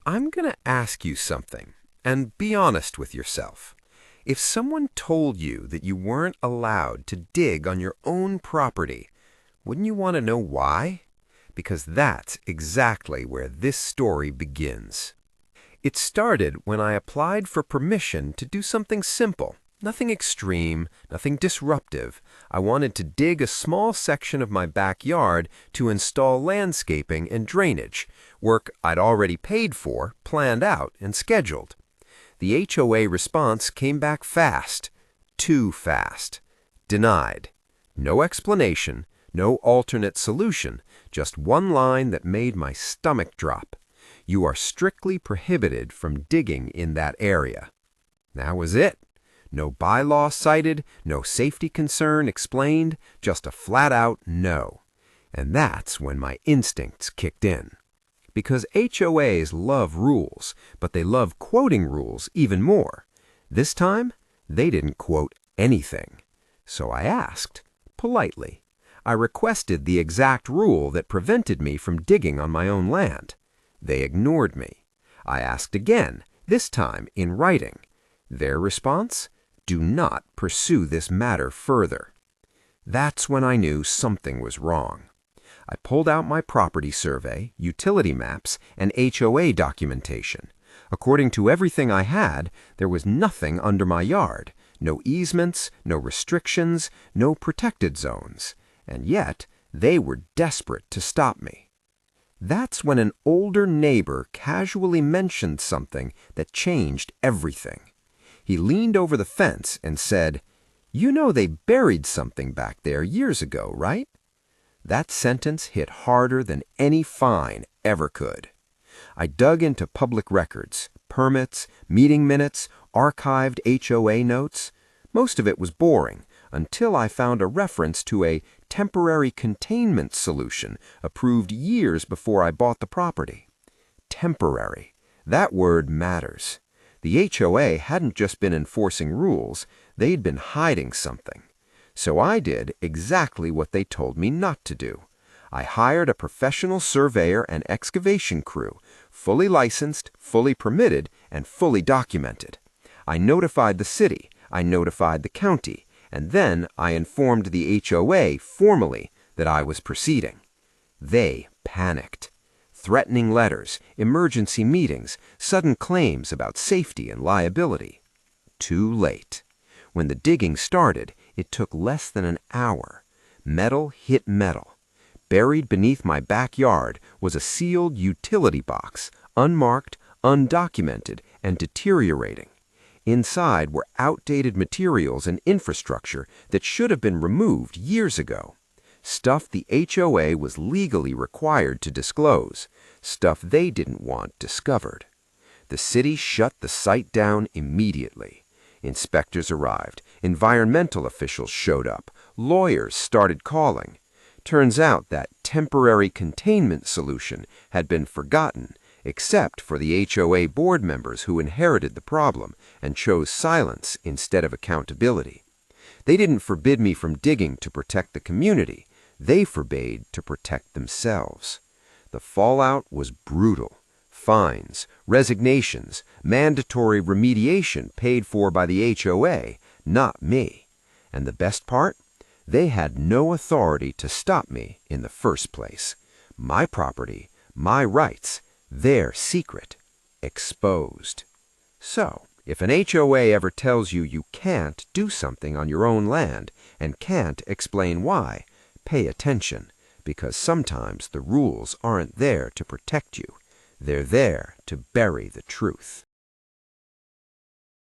I'm going to ask you something, and be honest with yourself. If someone told you that you weren't allowed to dig on your own property, wouldn't you want to know why? Because that's exactly where this story begins. It started when I applied for permission to do something simple. Nothing extreme, nothing disruptive. I wanted to dig a small section of my backyard to install landscaping and drainage, work I'd already paid for, planned out, and scheduled. The HOA response came back fast. Too fast. Denied. No explanation, no alternate solution, just one line that made my stomach drop. You are strictly prohibited from digging in that area. That was it. No bylaw cited, no safety concern explained, just a flat-out no. And that's when my instincts kicked in. Because HOAs love rules, but they love quoting rules even more. This time, they didn't quote anything. So I asked, politely. I requested the exact rule that prevented me from digging on my own land. They ignored me. I asked again, this time in writing. Their response? Do not pursue this matter further. That's when I knew something was wrong. I pulled out my property survey, utility maps, and HOA documentation. According to everything I had, there was nothing under my yard. No easements, no restrictions, no protected zones. And yet, they were desperate to stop me. That's when an older neighbor casually mentioned something that changed everything. He leaned over the fence and said, "You know they buried something back there years ago, right?" That sentence hit harder than any fine ever could. I dug into public records, permits, meeting minutes, archived HOA notes. Most of it was boring, until I found a reference to a temporary containment solution approved years before I bought the property. Temporary. That word matters. The HOA hadn't just been enforcing rules, they'd been hiding something. So I did exactly what they told me not to do. I hired a professional surveyor and excavation crew, fully licensed, fully permitted, and fully documented. I notified the city, I notified the county, and then I informed the HOA formally that I was proceeding. They panicked. Threatening letters, emergency meetings, sudden claims about safety and liability. Too late. When the digging started, it took less than an hour. Metal hit metal. Buried beneath my backyard was a sealed utility box, unmarked, undocumented, and deteriorating. Inside were outdated materials and infrastructure that should have been removed years ago. Stuff the HOA was legally required to disclose, stuff they didn't want discovered. The city shut the site down immediately. Inspectors arrived, environmental officials showed up, lawyers started calling. Turns out that temporary containment solution had been forgotten, except for the HOA board members who inherited the problem and chose silence instead of accountability. They didn't forbid me from digging to protect the community. They forbade to protect themselves. The fallout was brutal. Fines, resignations, mandatory remediation paid for by the HOA, not me. And the best part? They had no authority to stop me in the first place. My property, my rights, their secret, exposed. So, if an HOA ever tells you you can't do something on your own land and can't explain why, pay attention, because sometimes the rules aren't there to protect you. They're there to bury the truth.